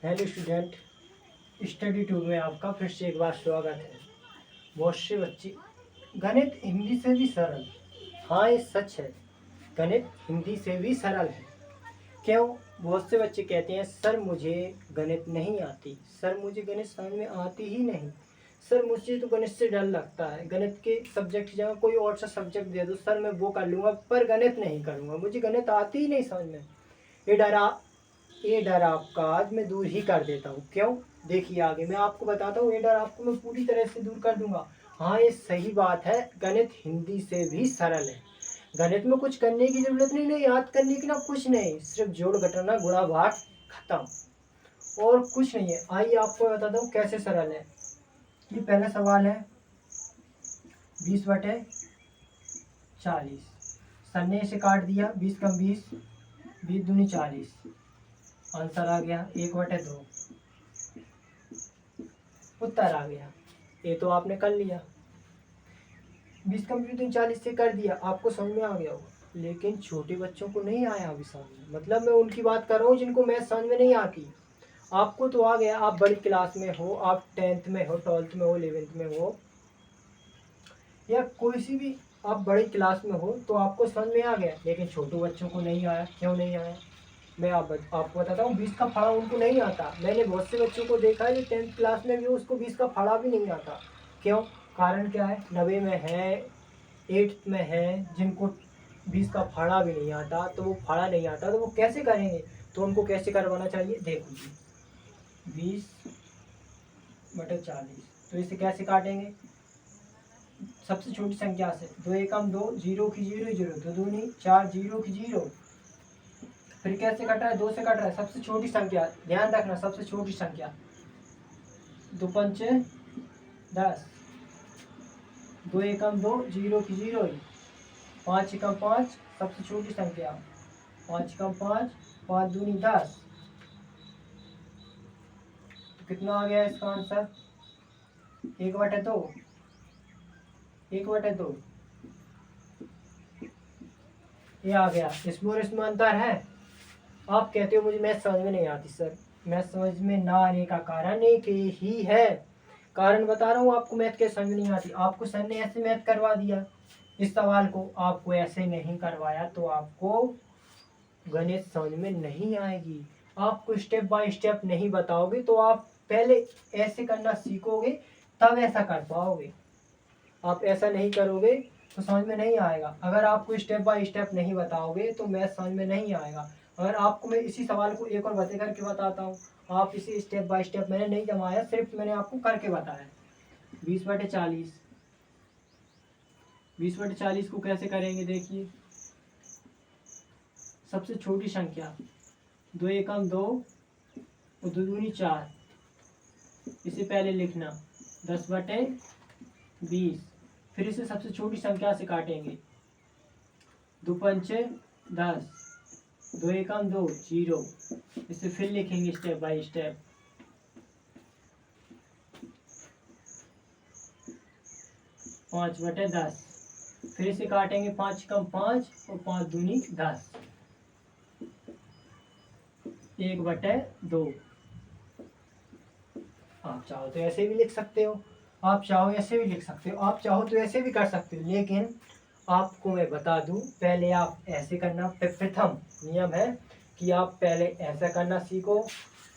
Hello student, study tour में आपका फिर से एक बार स्वागत है। बहुत से बच्चे गणित हिंदी से भी सरल। हाँ, ये सच है, गणित हिंदी से भी सरल है। क्यों? बहुत से बच्चे कहते हैं सर मुझे गणित नहीं आती, सर मुझे गणित समझ में आती ही नहीं, सर मुझे तो गणित से डर लगता है, गणित के सब्जेक्ट की जगह कोई और सा सब्जेक्ट दे दो सर मैं वो कर लूँगा, पर गणित नहीं करूँगा, मुझे गणित आती ही नहीं समझ में। ये डरा ये डर आपका आज मैं दूर ही कर देता हूँ। क्यों? देखिए आगे मैं आपको बताता हूँ, ये डर आपको मैं पूरी तरह से दूर कर दूंगा। हाँ, ये सही बात है, गणित हिंदी से भी सरल है। गणित में कुछ करने की जरूरत नहीं, याद करने की ना कुछ नहीं, सिर्फ जोड़ घटाना गुणा भाग खत्म, और कुछ नहीं है। आइए आपको बताता हूँ कैसे सरल है। ये पहला सवाल है 20/40। सर ने इसे काट दिया, 20 कम 20, 20 दूनी 40। आंसर आ गया 1/2, उत्तर आ गया। ये तो आपने कर लिया, 20 कंप्लीट 40 से कर दिया, आपको समझ में आ गया होगा। लेकिन छोटे बच्चों को नहीं आया अभी समझ में, मतलब मैं उनकी बात कर रहा हूँ जिनको मैथ समझ में नहीं आती। आपको तो आ गया, आप बड़ी क्लास में हो, आप 10th में हो, 12th में हो, 11th में हो, या कोई सी भी आप बड़ी क्लास में हो तो आपको समझ में आ गया। लेकिन छोटे बच्चों को नहीं आया। क्यों नहीं आया? मैं आपको बताता हूँ, 20 का फाड़ा उनको नहीं आता। मैंने बहुत से बच्चों को देखा है जो 10th क्लास में भी उसको 20 का फाड़ा भी नहीं आता। क्यों? कारण क्या है? 90 में है, 8th में है, जिनको 20 का फाड़ा भी नहीं आता, तो वो फाड़ा नहीं आता तो वो कैसे करेंगे? तो उनको कैसे करवाना चाहिए? देखो जी, 20/40, तो इसे कैसे काटेंगे? सबसे छोटी संख्या से, 2 एकम 2, 0 की 0, 0 2 दूनी 4, 0 की 0। फिर कैसे कट रहा है? 2 से कट रहा है। सबसे छोटी संख्या, ध्यान रखना, सबसे छोटी संख्या, 2 पंचे 10, 2 एकम 2, 0 की 0 ही, 5 एकम 5, सबसे छोटी संख्या, 5 एकम 5, 5 दूनी 10। तो कितना आ गया इसका आंसर? 1/2, 1/2 ये आ गया। इसमें और इसमें अंतर है। आप कहते हो मुझे मैथ समझ में नहीं आती। सर, मैथ समझ में ना आने का कारण एक ही है, कारण बता रहा हूँ आपको, मैथ कैसे समझ नहीं आती। आपको सर ने ऐसे मैथ करवा दिया, इस सवाल को आपको ऐसे नहीं करवाया तो आपको गणित समझ में नहीं आएगी। आपको स्टेप बाय स्टेप नहीं बताओगे तो आप पहले ऐसे करना सीखोगे तब ऐसा कर पाओगे। आप ऐसा नहीं करोगे तो समझ में नहीं आएगा। अगर आपको स्टेप बाय स्टेप नहीं बताओगे तो मैथ समझ में नहीं आएगा। अगर आपको मैं इसी सवाल को एक और बता करके बताता हूँ, आप इसे स्टेप बाय स्टेप, मैंने नहीं जमाया, सिर्फ मैंने आपको करके बताया। 20/40, 20/40 को कैसे करेंगे? देखिए, सबसे छोटी संख्या, 2 एकम 2 और 2 दूनी 4, इसे पहले लिखना 10/20। फिर इसे सबसे छोटी संख्या से काटेंगे, 2 पंचे 10, 2 एकम 2, 0, इसे फिर लिखेंगे स्टेप बाय स्टेप, 5/10। फिर इसे काटेंगे, 5 एकम 5 और 5 दूनी 10, 1/2। आप चाहो तो ऐसे भी लिख सकते हो, आप चाहो ऐसे भी लिख सकते हो, आप चाहो तो ऐसे भी कर सकते हो। लेकिन आपको मैं बता दूं, पहले आप ऐसे करना, प्रथम नियम है कि आप पहले ऐसा करना सीखो,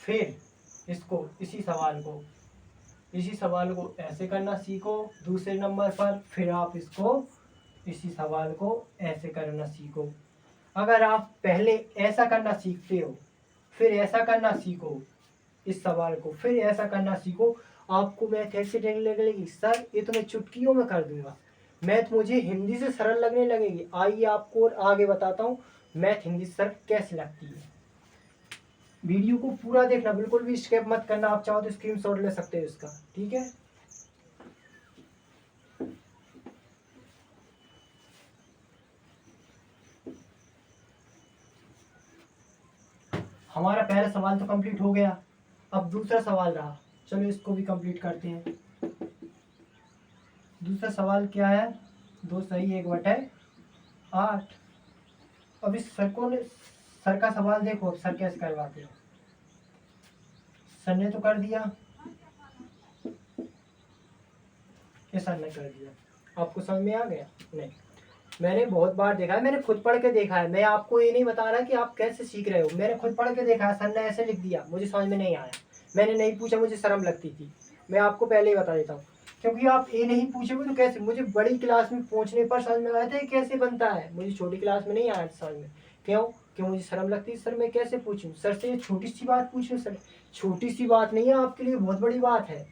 फिर इसको इसी सवाल को ऐसे करना सीखो दूसरे नंबर पर, फिर आप इसको इसी सवाल को ऐसे करना सीखो। अगर आप पहले ऐसा करना सीखते हो, फिर ऐसा करना सीखो इस सवाल को, फिर ऐसा करना सीखो, आपको मैथ ऐसे लगने लगेगी सर ये तो मैं चुटकियों में कर दूंगा, मैथ मुझे हिंदी से सरल लगने लगेगी। आइए आपको और आगे बताता हूँ मैथ हिंदी से सरल कैसे लगती है। वीडियो को पूरा देखना, बिल्कुल भी स्किप मत करना। आप चाहो तो स्क्रीनशॉट ले सकते हो इसका, ठीक है। हमारा पहला सवाल तो कंप्लीट हो गया, अब दूसरा सवाल रहा, चलो इसको भी कंप्लीट करते हैं। दूसरा सवाल क्या है? 2 सही 1/8। अब इस सर का सवाल देखो, अब सर कैसे करवाते हो। सर ने तो कर दिया, ये सर ने कर दिया। आपको समझ में आ गया? नहीं, मैंने बहुत बार देखा है, मैंने खुद पढ़ के देखा है। मैं आपको ये नहीं बता रहा कि आप कैसे सीख रहे हो, मैंने खुद पढ़ के देखा है। सर ने ऐसे लिख दिया, मुझे समझ में नहीं आया, मैंने नहीं पूछा, मुझे शर्म लगती थी। मैं आपको पहले ही बता देता हूँ, क्योंकि आप ये नहीं पूछोगे तो कैसे? मुझे बड़ी क्लास में पहुंचने पर समझ में आया था कैसे बनता है, मुझे छोटी क्लास में नहीं आया था समझ में। क्यों? क्यों मुझे शर्म लगती है। सर मैं कैसे पूछूं सर से, ये छोटी सी बात पूछूं सर? छोटी सी बात नहीं है, आपके लिए बहुत बड़ी बात है,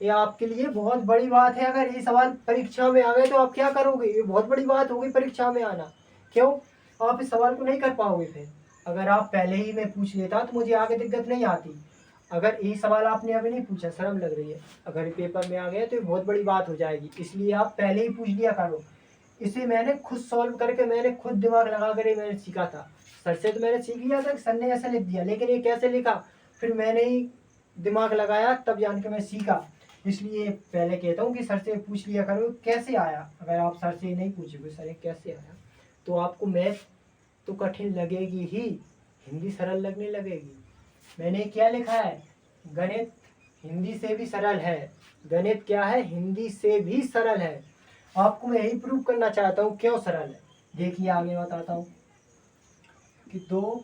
ये आपके लिए बहुत बड़ी बात है। अगर ये सवाल परीक्षा में आ गए तो आप क्या करोगे? ये बहुत बड़ी बात होगी परीक्षा में आना। क्यों? आप इस सवाल को नहीं कर पाओगे फिर। अगर आप पहले ही मैं पूछ लेता तो मुझे आगे दिक्कत नहीं आती। अगर यही सवाल आपने अभी नहीं पूछा, शर्म लग रही है, अगर ये पेपर में आ गया तो ये बहुत बड़ी बात हो जाएगी, इसलिए आप पहले ही पूछ लिया करो। इसे मैंने खुद सॉल्व करके, मैंने खुद दिमाग लगा कर मैंने सीखा था। सर से तो मैंने सीख लिया था कि सर ने ऐसा लिख दिया, लेकिन ये कैसे लिखा फिर मैंने ही दिमाग लगाया, तब जान के मैं सीखा। इसलिए पहले कहता हूँ कि सर से पूछ लिया करो कैसे आया। अगर आप सर से नहीं पूछोगे सर ये कैसे आया, तो आपको मैथ तो कठिन लगेगी ही, हिंदी सरल लगने लगेगी। मैंने क्या लिखा है? गणित हिंदी से भी सरल है। गणित क्या है? हिंदी से भी सरल है। आपको मैं यही प्रूव करना चाहता हूँ क्यों सरल है। देखिए आगे बताता हूँ कि 2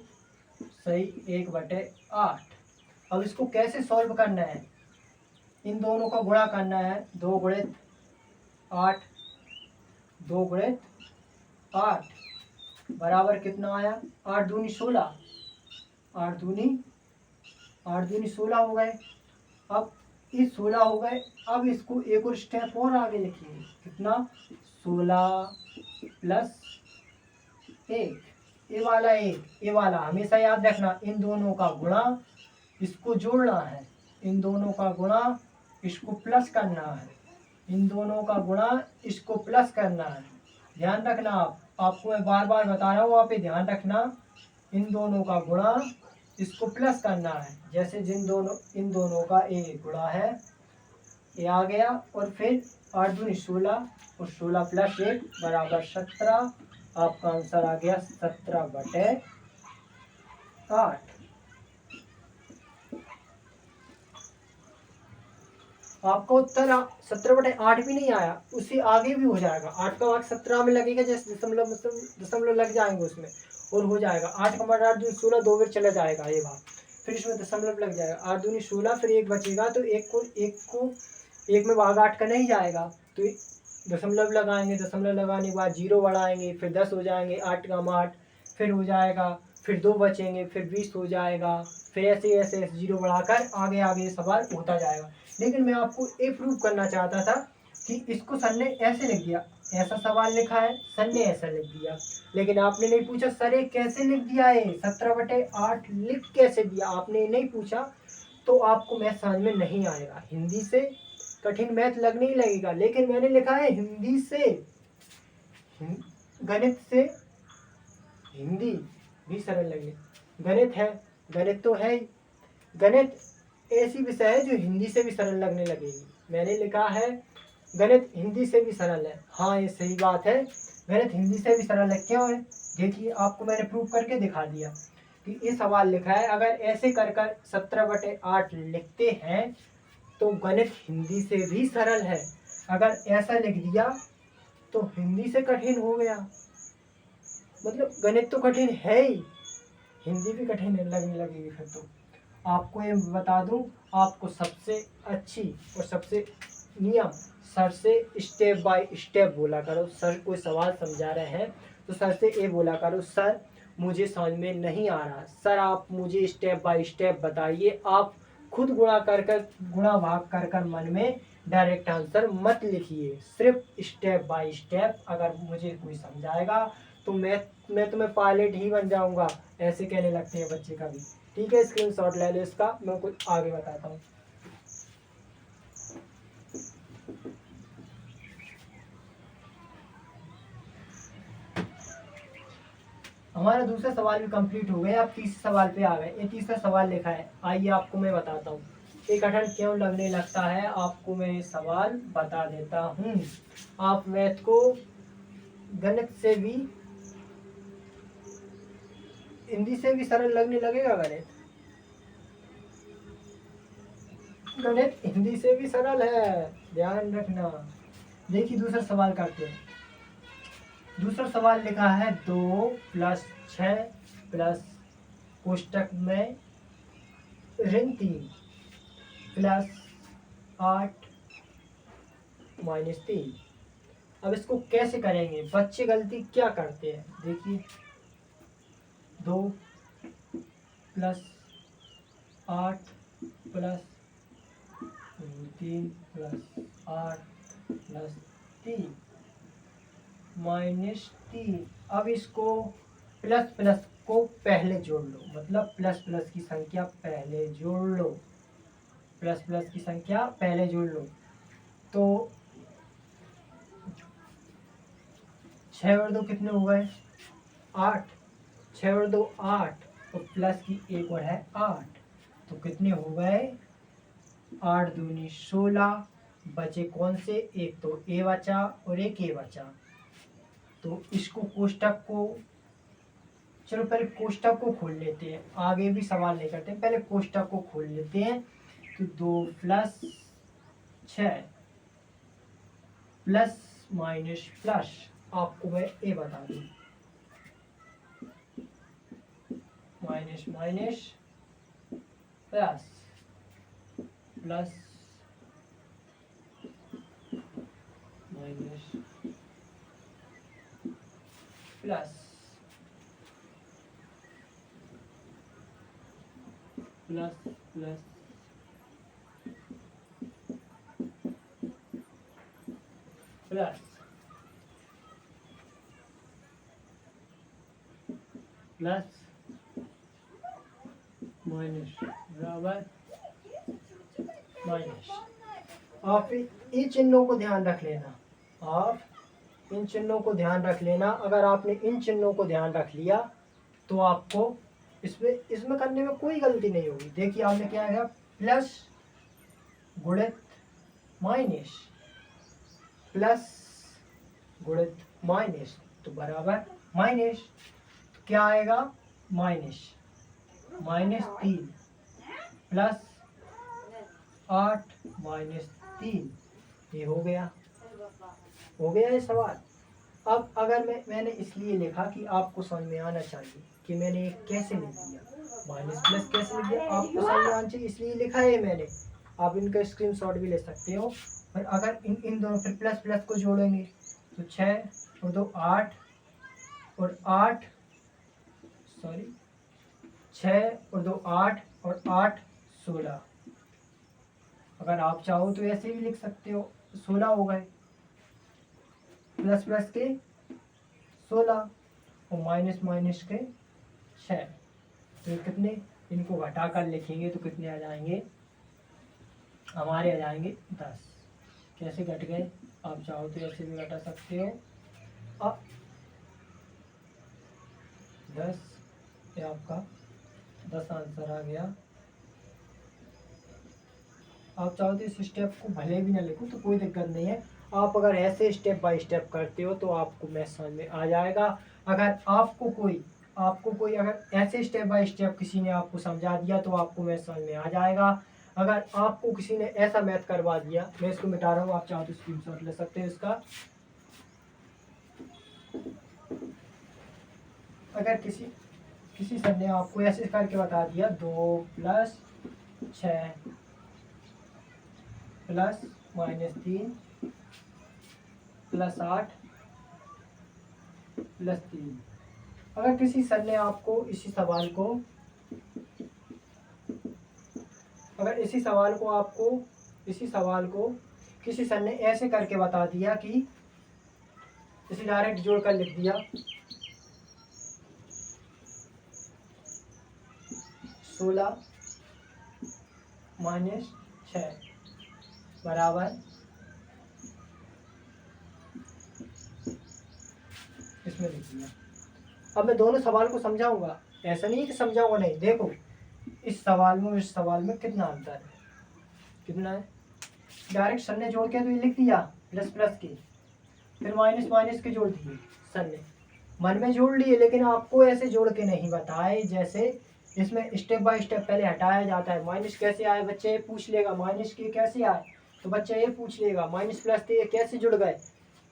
सही 1/8। अब इसको कैसे सॉल्व करना है? इन दोनों का गुणा करना है, 2 गुणित 8, 2 गुणित 8 बराबर कितना आया? 8 दूनी 16, 8 दूनी 16 हो गए। अब ये 16 हो गए, अब इसको एक और स्टेप और आगे लिखिए, कितना? 16 प्लस 1, ये वाला 1, ये वाला हमेशा याद रखना, इन दोनों का गुणा इसको जोड़ना है, इन दोनों का गुणा इसको प्लस करना है, इन दोनों का गुणा इसको प्लस करना है। ध्यान रखना, आपको मैं बार बार बता रहा हूँ, वहाँ पे ध्यान रखना। इन दोनों का गुणा इसको प्लस करना है, जैसे इन दोनों का एक गुणा है, ये आ गया, और फिर 8 दूनी 16 और 16 प्लस 1 बराबर 17। आपका आंसर आ गया 17/8। आपका उत्तर 17/8 भी नहीं आया, उससे आगे भी हो जाएगा। 8 का भाग 17 में लगेगा, जैसे दशमलव लग जाएंगे उसमें, और हो जाएगा। 8 का भाग 8 दूनी 16, 2 बार चला जाएगा ये भाग, फिर इसमें दशमलव लग जाएगा। 8 दूनी 16, फिर 1 बचेगा, तो एक में भाग 8 का नहीं जाएगा, तो दशमलव लगाएंगे, दशमलव लगाने के बाद 0 बढ़ाएंगे, फिर 10 हो जाएंगे, 8 का 8 फिर हो जाएगा, फिर 2 बचेंगे, फिर 20 हो जाएगा, फिर ऐसे ऐसे 0 बढ़ाकर आगे आगे सवाल होता जाएगा। लेकिन मैं आपको ये प्रूव करना चाहता था कि इसको सर ने ऐसे लिख दिया, ऐसा सवाल लिखा है, सर ने ऐसा लिख दिया, लेकिन आपने नहीं पूछा सर ये कैसे लिख दिया है, 17/8 लिख कैसे दिया, आपने नहीं पूछा, तो आपको मैथ समझ में नहीं आएगा। हिंदी से कठिन मैथ लगने ही लगेगा, लेकिन मैंने लिखा है हिंदी से, गणित से हिंदी भी सरल लगे। गणित है, गणित तो है ही, गणित ऐसी विषय है जो हिंदी से भी सरल लगने लगेगी। मैंने लिखा है गणित हिंदी से भी सरल है। हाँ ये सही बात है, गणित हिंदी से भी सरल है। क्यों है? देखिए आपको मैंने प्रूव करके दिखा दिया कि ये सवाल लिखा है, अगर ऐसे कर कर 17/8 लिखते हैं तो गणित हिंदी से भी सरल है। अगर ऐसा लिख दिया तो हिंदी से कठिन हो गया, मतलब गणित तो कठिन है ही, हिंदी भी कठिन लगने लगेगी फिर तो। आपको ये बता दूं, आपको सबसे अच्छी और सबसे नियम सर से स्टेप बाय स्टेप बोला करो। सर कोई सवाल समझा रहे हैं तो सर से ये बोला करो, सर मुझे समझ में नहीं आ रहा, सर आप मुझे स्टेप बाय स्टेप बताइए। आप खुद गुणा भाग कर कर मन में डायरेक्ट आंसर मत लिखिए, सिर्फ स्टेप बाय स्टेप। अगर मुझे कोई समझाएगा तो मैं तुम्हें पायलट ही बन जाऊंगा, ऐसे कहने लगते हैं बच्चे कभी। ठीक है, स्क्रीनशॉट ले लो इसका, मैं कुछ आगे बताता हूँ। हमारा दूसरा सवाल भी कंप्लीट हो गया, अब तीसरे सवाल पे आ गए। ये तीसरा सवाल लिखा है, आइए आपको मैं बताता हूँ ये कठिन क्यों लगने लगता है। आपको मैं सवाल बता देता हूँ, आप मैथ को गणित से भी हिंदी से भी सरल लगने लगेगा गणित। गणित हिंदी से भी सरल है, ध्यान रखना। देखिए दूसरा सवाल करते हैं। दूसरा सवाल लिखा है 2 + 6 प्लस कोष्टक में ऋण 3 प्लस 8 - 3। अब इसको कैसे करेंगे? बच्चे गलती क्या करते हैं, देखिए 2 + 8 प्लस 3 + 8 + 3 -3। अब इसको प्लस प्लस को पहले जोड़ लो, मतलब प्लस प्लस की संख्या पहले जोड़ लो, प्लस प्लस की संख्या पहले जोड़ लो। तो 6 और 2 कितने हो गए? 8। 6 और 2 8 और प्लस की एक और है 8, तो कितने हो गए? 8 दूनी 16। बचे कौन से? एक तो ए बचा और एक ए बचा। तो इसको कोष्टक को, चलो पहले कोष्टक को खोल लेते हैं, आगे भी सवाल नहीं करते, पहले कोष्टक को खोल लेते हैं। तो 2 + 6 प्लस माइनस प्लस, आपको मैं ए बता दूं, minus minus plus plus minus plus plus plus plus plus minus बराबर माइनस। आप इन चिन्हों को ध्यान रख लेना, आप इन चिन्हों को ध्यान रख लेना। अगर आपने इन चिन्हों को ध्यान रख लिया तो आपको इसमें करने में कोई गलती नहीं होगी। देखिए आपने क्या है, प्लस गुणित माइनस, प्लस गुणित माइनस तो बराबर माइनस। तो क्या आएगा? -3 प्लस 8 - 3, ये हो गया ये सवाल। अब अगर मैंने इसलिए लिखा कि आपको समझ में आना चाहिए कि मैंने ये कैसे लिख दिया, माइनस प्लस कैसे लिख दिया, आपको समझ में आना चाहिए इसलिए लिखा है मैंने। आप इनका स्क्रीनशॉट भी ले सकते हो। और अगर इन दोनों फिर प्लस प्लस को जोड़ेंगे तो 6 और 2 8 और 8 सॉरी 6 और 2 8 और 8 16। अगर आप चाहो तो ऐसे भी लिख सकते हो, 16 हो गए, प्लस प्लस के 16 और माइनस माइनस के 6। तो कितने, इनको घटा कर लिखेंगे तो कितने आ जाएंगे? हमारे आ जाएंगे 10। कैसे घट गए? आप चाहो तो ऐसे भी घटा सकते हो। अब 10, ये आपका 10 आंसर आ गया। आप चाहो तो इस स्टेप को भले भी ना लिखो तो कोई दिक्कत नहीं है। आप अगर ऐसे स्टेप बाय स्टेप करते हो तो आपको मैथ समझ में आ जाएगा। अगर आपको कोई अगर ऐसे स्टेप बाय स्टेप किसी ने आपको समझा दिया तो आपको मैथ समझ में आ जाएगा। अगर आपको किसी ने ऐसा मैथ करवा दिया, मैं इसको मिटा रहा हूँ, आप चाहो तो स्क्रीनशॉट ले सकते हो इसका। अगर किसी सर ने आपको ऐसे करके बता दिया 2 + 6 प्लस -3 प्लस 8 प्लस 3। अगर किसी सर ने आपको इसी सवाल को किसी सर ने ऐसे करके बता दिया कि इसे डायरेक्ट जोड़कर लिख दिया 16 - 6 बराबर इसमें लिख दिया। अब मैं दोनों सवाल को समझाऊंगा, ऐसा नहीं है कि समझाऊंगा नहीं। देखो इस सवाल में और इस सवाल में कितना अंतर है, कितना है? डायरेक्ट सर ने जोड़ के तो ये लिख दिया प्लस प्लस के, फिर माइनस माइनस के जोड़ दिए। सर ने मन में जोड़ लिए, लेकिन आपको ऐसे जोड़ के नहीं बताए जैसे इसमें स्टेप बाय स्टेप पहले हटाया जाता है। माइनस कैसे आए बच्चे, ये पूछ लेगा माइनस के कैसे आए, तो बच्चा ये पूछ लेगा माइनस प्लस थे ये कैसे जुड़ गए।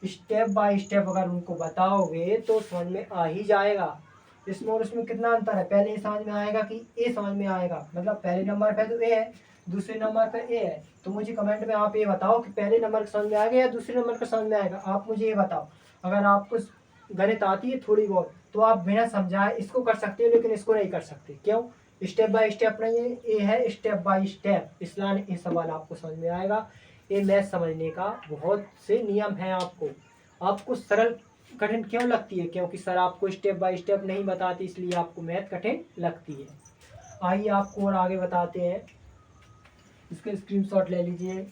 स्टेप बाय स्टेप अगर उनको बताओगे तो समझ में आ ही जाएगा। इसमें और उसमें कितना अंतर है, पहले ये समझ में आएगा कि ए समझ में आएगा, मतलब पहले नंबर पे तो ए है, दूसरे नंबर पे ए है। तो मुझे कमेंट में आप ये बताओ कि पहले नंबर का समझ में आएगा या दूसरे नंबर का समझ में आएगा, आप मुझे ये बताओ। अगर आपको गणित आती है थोड़ी बहुत तो आप बिना समझाए इसको कर सकते हो, लेकिन इसको नहीं कर सकते। क्यों, स्टेप बाय स्टेप नहीं है, ये है स्टेप बाय स्टेप, इसलिए ये सवाल आपको समझ में आएगा। ये मैथ समझने का बहुत से नियम है। आपको सरल कठिन क्यों लगती है, क्योंकि सर आपको स्टेप बाय स्टेप नहीं बताते, इसलिए आपको मैथ कठिन लगती है। आइए आपको और आगे बताते हैं, इसके स्क्रीनशॉट ले लीजिए।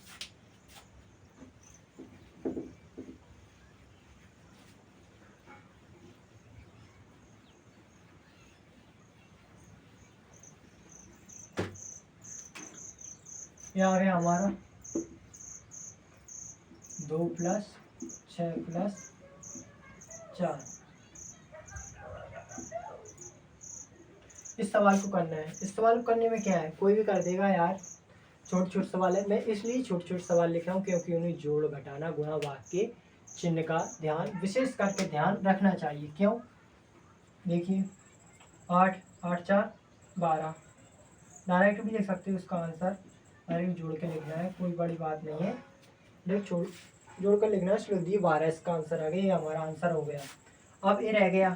ये आ गया हमारा 2 + 6 + 4। इस सवाल को करना है। इस सवाल को करने में क्या है, कोई भी कर देगा यार, छोटे छोटे सवाल है। मैं इसलिए छोटे छोटे सवाल लिख रहा हूँ क्योंकि उन्हें जोड़ घटाना गुणा भाग के चिन्ह का ध्यान विशेष करके ध्यान रखना चाहिए। क्यों, देखिए 8 8 4 12, डायरेक्ट भी लिख सकते हो उसका आंसर, डायरेक्ट जोड़ के लिखना है, कोई बड़ी बात नहीं है। जोड़ कर लिखना है, लिख दिए 12, इसका आंसर आ गया, ये हमारा आंसर हो गया। अब ये रह गया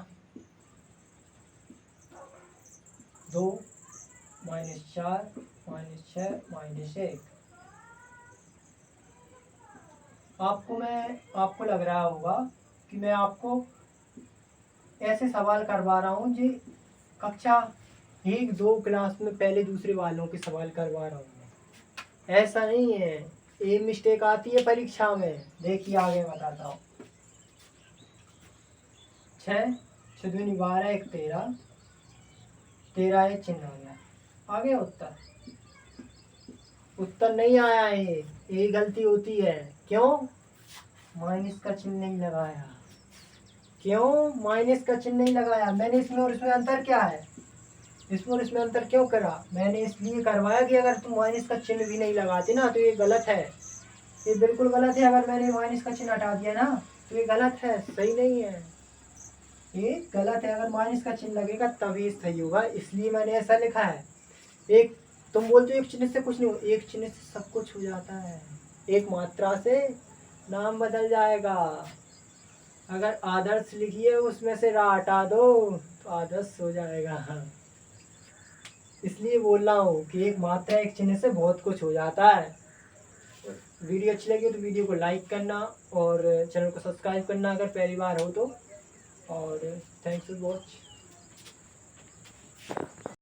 2 - 4 - 6 - 1। आपको लग रहा होगा कि मैं आपको ऐसे सवाल करवा रहा हूँ जी, कक्षा 1 2 क्लास में पहले दूसरे वालों के सवाल करवा रहा हूँ मैं। ऐसा नहीं है, ये मिस्टेक आती है परीक्षा में। देखिए आगे बताता हूँ। 6 6 दूनी 12 1 13, 13 एक चिन्ह हो गया, आ गया उत्तर। उत्तर नहीं आया है, यही गलती होती है। क्यों, माइनस का चिन्ह नहीं लगाया। क्यों माइनस का चिन्ह नहीं लगाया, मैंने इसमें और इसमें अंतर क्या है, इसमें और इसमें अंतर क्यों करा, मैंने इसलिए करवाया कि अगर तुम माइनस का चिन्ह भी नहीं लगाते ना तो ये गलत है, ये बिल्कुल गलत है। अगर मैंने माइनस का चिन्ह हटा दिया ना तो ये गलत है, सही नहीं है, ये गलत है। अगर माइनस का चिन्ह लगेगा तभी सही होगा, इसलिए मैंने ऐसा लिखा है। एक तुम बोलते हो एक चिन्ह से कुछ नहीं हो, एक चिन्ह से सब कुछ हो जाता है, एक मात्रा से नाम बदल जाएगा। अगर आदर्श लिखिए उसमें से रा हटा दो तो आदर्श हो जाएगा। इसलिए बोल रहा हूँ कि एक मात्रा एक चिन्ह से बहुत कुछ हो जाता है। वीडियो अच्छी लगी तो वीडियो को लाइक करना और चैनल को सब्सक्राइब करना अगर पहली बार हो तो। और थैंक्स फॉर वॉच।